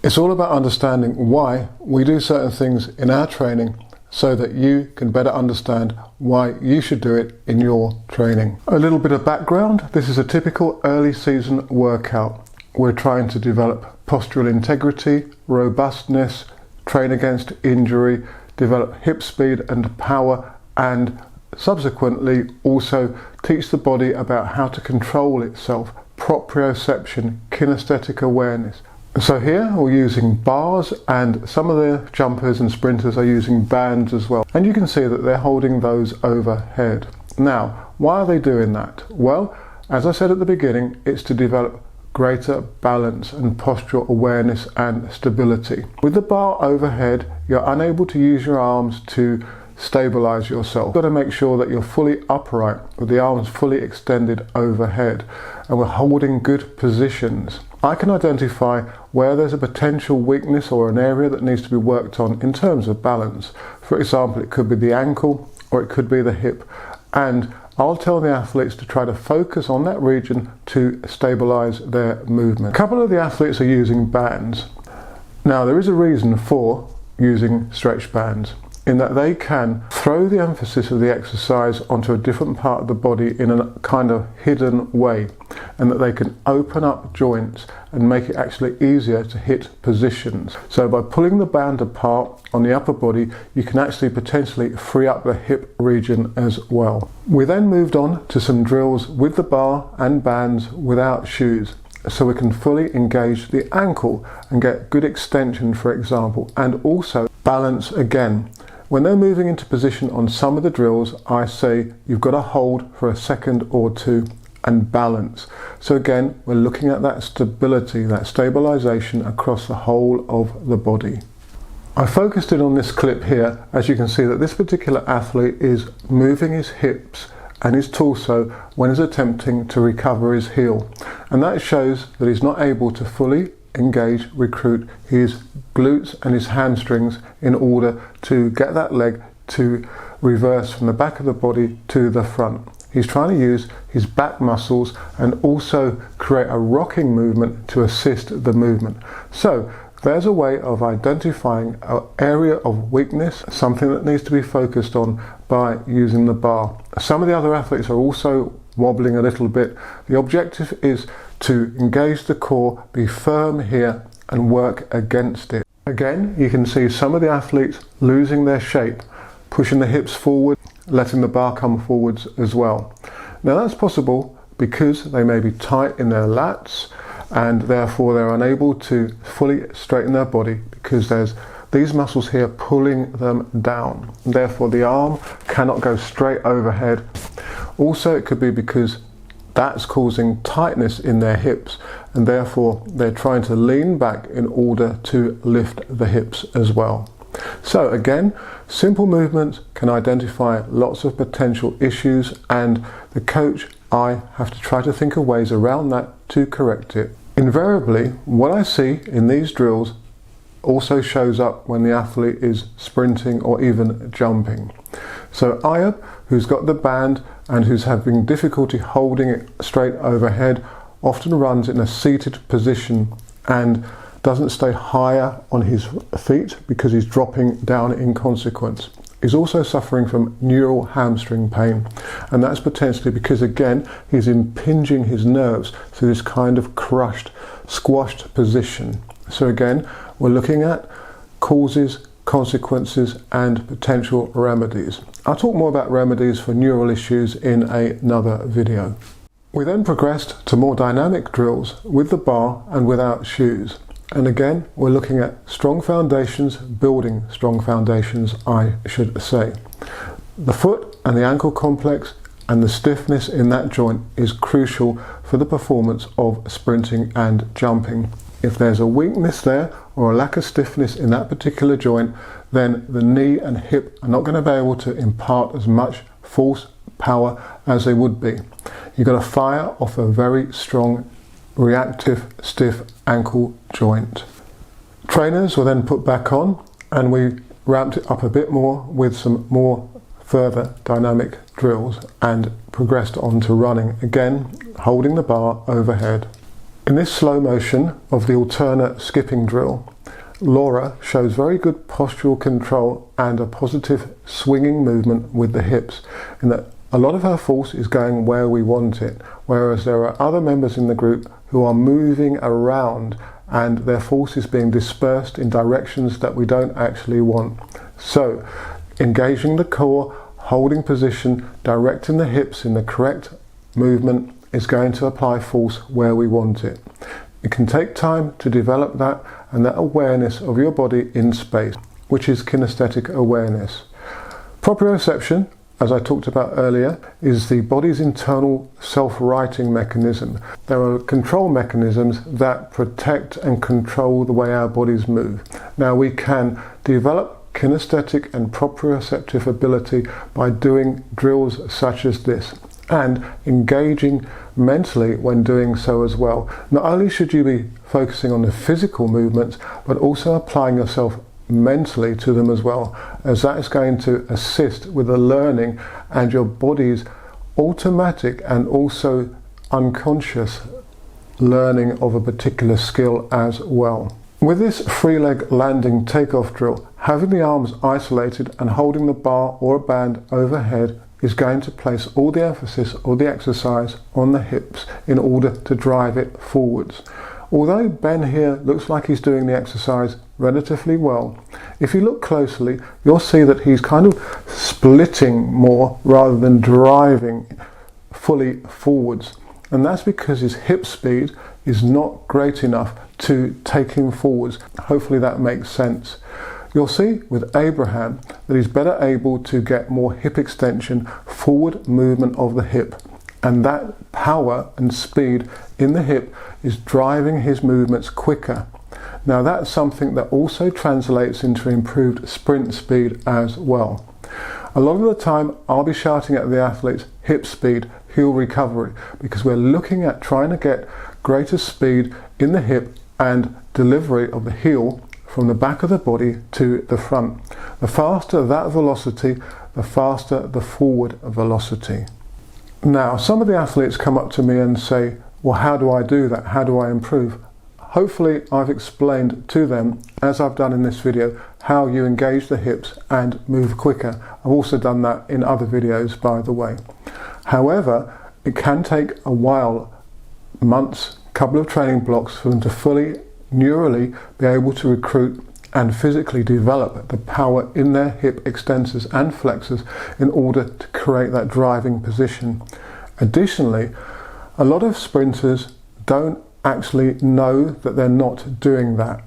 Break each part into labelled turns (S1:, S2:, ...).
S1: It's all about understanding why we do certain things in our training so that you can better understand why you should do it in your training. A little bit of background. This is a typical early season workout. We're trying to develop postural integrity, robustness, train against injury, develop hip speed and power, and subsequently also teach the body about how to control itself, proprioception, kinesthetic awareness. So here we're using bars, and some of the jumpers and sprinters are using bands as well. And you can see that they're holding those overhead. Now, why are they doing that? Well, as I said at the beginning, it's to develop greater balance and postural awareness and stability. With the bar overhead, you're unable to use your arms to stabilize yourself. You've got to make sure that you're fully upright with the arms fully extended overhead, and we're holding good positions. I can identify where there's a potential weakness or an area that needs to be worked on in terms of balance. For example, it could be the ankle or it could be the hip, and I'll tell the athletes to try to focus on that region to stabilize their movement. A couple of the athletes are using bands. Now, there is a reason for using stretch bands, in that they can throw the emphasis of the exercise onto a different part of the body in a kind of hidden way, and that they can open up joints and make it actually easier to hit positions. So by pulling the band apart on the upper body, you can actually potentially free up the hip region as well. We then moved on to some drills with the bar and bands without shoes, so we can fully engage the ankle and get good extension, for example, and also balance again. When they're moving into position on some of the drills, I say you've got to hold for a second or two and balance. So again, we're looking at that stability, that stabilization across the whole of the body. I focused in on this clip here, as you can see that this particular athlete is moving his hips and his torso when he's attempting to recover his heel. And that shows that he's not able to fully engage, recruit his glutes and his hamstrings in order to get that leg to reverse from the back of the body to the front. He's trying to use his back muscles and also create a rocking movement to assist the movement. So there's a way of identifying an area of weakness, something that needs to be focused on by using the bar. Some of the other athletes are also wobbling a little bit. The objective is to engage the core, be firm here and work against it. Again, you can see some of the athletes losing their shape, pushing the hips forward, letting the bar come forwards as well. Now that's possible because they may be tight in their lats and therefore they're unable to fully straighten their body because there's these muscles here pulling them down. Therefore the arm cannot go straight overhead. Also, it could be because that's causing tightness in their hips, and therefore they're trying to lean back in order to lift the hips as well. So again, simple movements can identify lots of potential issues, and the coach, I have to try to think of ways around that to correct it. Invariably, what I see in these drills also shows up when the athlete is sprinting or even jumping. So Ayub, who's got the band and who's having difficulty holding it straight overhead, often runs in a seated position and doesn't stay higher on his feet because he's dropping down in consequence. He's also suffering from neural hamstring pain, and that's potentially because again he's impinging his nerves through this kind of crushed, squashed position. So again, we're looking at causes, consequences and potential remedies. I'll talk more about remedies for neural issues in another video. We then progressed to more dynamic drills with the bar and without shoes. And again, we're looking at strong foundations, building strong foundations, I should say. The foot and the ankle complex and the stiffness in that joint is crucial for the performance of sprinting and jumping. If there's a weakness there or a lack of stiffness in that particular joint, then the knee and hip are not going to be able to impart as much force, power as they would be. You've got to fire off a very strong, reactive, stiff ankle joint. Trainers were then put back on and we ramped it up a bit more with some more further dynamic drills and progressed on to running, again holding the bar overhead. In this slow motion of the alternate skipping drill, Laura shows very good postural control and a positive swinging movement with the hips, in that a lot of her force is going where we want it, whereas there are other members in the group who are moving around and their force is being dispersed in directions that we don't actually want. So, engaging the core, holding position, directing the hips in the correct movement is going to apply force where we want it. It can take time to develop that and that awareness of your body in space, which is kinesthetic awareness. Proprioception, as I talked about earlier, is the body's internal self-righting mechanism. There are control mechanisms that protect and control the way our bodies move. Now we can develop kinesthetic and proprioceptive ability by doing drills such as this, and engaging mentally when doing so as well. Not only should you be focusing on the physical movements, but also applying yourself mentally to them as well, as that is going to assist with the learning and your body's automatic and also unconscious learning of a particular skill as well. With this free leg landing takeoff drill, having the arms isolated and holding the bar or a band overhead is going to place all the emphasis or the exercise on the hips in order to drive it forwards. Although Ben here looks like he's doing the exercise relatively well, if you look closely, you'll see that he's kind of splitting more rather than driving fully forwards. And that's because his hip speed is not great enough to take him forwards. Hopefully that makes sense. You'll see with Abraham that he's better able to get more hip extension, forward movement of the hip. And that power and speed in the hip is driving his movements quicker. Now that's something that also translates into improved sprint speed as well. A lot of the time I'll be shouting at the athletes hip speed, heel recovery, because we're looking at trying to get greater speed in the hip and delivery of the heel from the back of the body to the front. The faster that velocity, the faster the forward velocity. Now, some of the athletes come up to me and say, well, how do I do that? How do I improve? Hopefully I've explained to them, as I've done in this video, how you engage the hips and move quicker. I've also done that in other videos, by the way. However, it can take a while, months, couple of training blocks for them to fully neurally be able to recruit and physically develop the power in their hip extensors and flexors in order to create that driving position. Additionally, a lot of sprinters don't actually know that they're not doing that.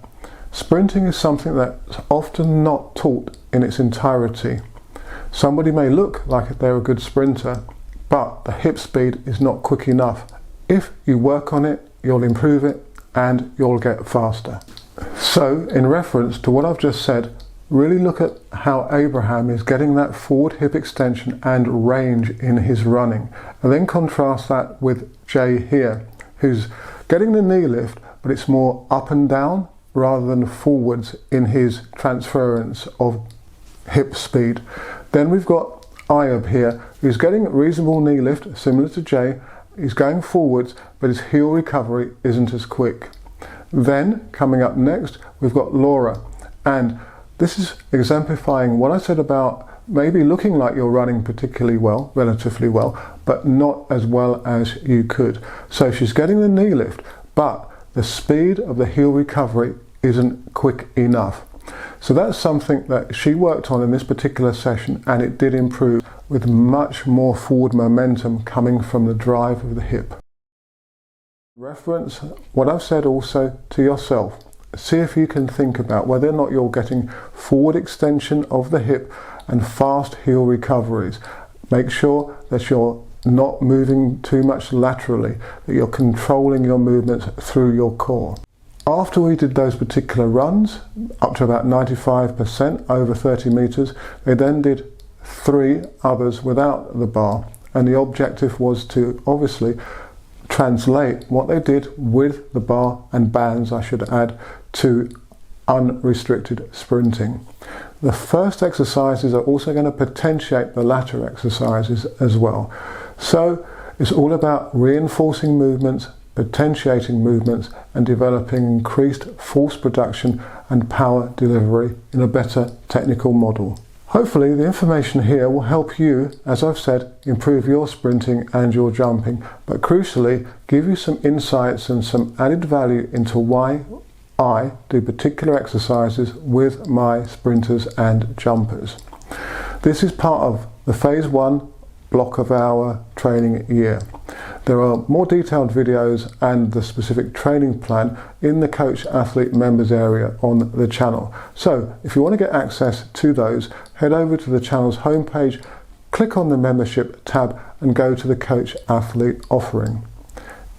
S1: Sprinting is something that's often not taught in its entirety. Somebody may look like they're a good sprinter, but the hip speed is not quick enough. If you work on it, you'll improve it and you'll get faster. So, in reference to what I've just said, really look at how Abraham is getting that forward hip extension and range in his running, and then contrast that with Jay here, who's getting the knee lift, but it's more up and down rather than forwards in his transference of hip speed. Then we've got Ayub here, who's getting reasonable knee lift, similar to Jay. He's going forwards, but his heel recovery isn't as quick. Then, coming up next, we've got Laura. And this is exemplifying what I said about maybe looking like you're running particularly well, relatively well, but not as well as you could. So she's getting the knee lift, but the speed of the heel recovery isn't quick enough. So that's something that she worked on in this particular session, and it did improve with much more forward momentum coming from the drive of the hip. Reference what I've said also to yourself. See if you can think about whether or not you're getting forward extension of the hip and fast heel recoveries. Make sure that you're not moving too much laterally, that you're controlling your movements through your core. After we did those particular runs, up to about 95% over 30 meters, they then did 3 others without the bar, and the objective was to obviously translate what they did with the bar and bands, I should add, to unrestricted sprinting. The first exercises are also going to potentiate the latter exercises as well. So it's all about reinforcing movements potentiating movements and developing increased force production and power delivery in a better technical model. Hopefully the information here will help you, as I've said, improve your sprinting and your jumping, but crucially give you some insights and some added value into why I do particular exercises with my sprinters and jumpers. This is part of the phase 1 block of our training year. There are more detailed videos and the specific training plan in the Coach Athlete members area on the channel. So if you want to get access to those, head over to the channel's homepage, click on the membership tab and go to the Coach Athlete offering.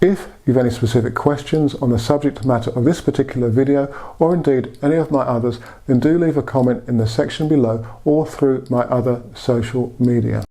S1: If you have any specific questions on the subject matter of this particular video, or indeed any of my others, then do leave a comment in the section below or through my other social media.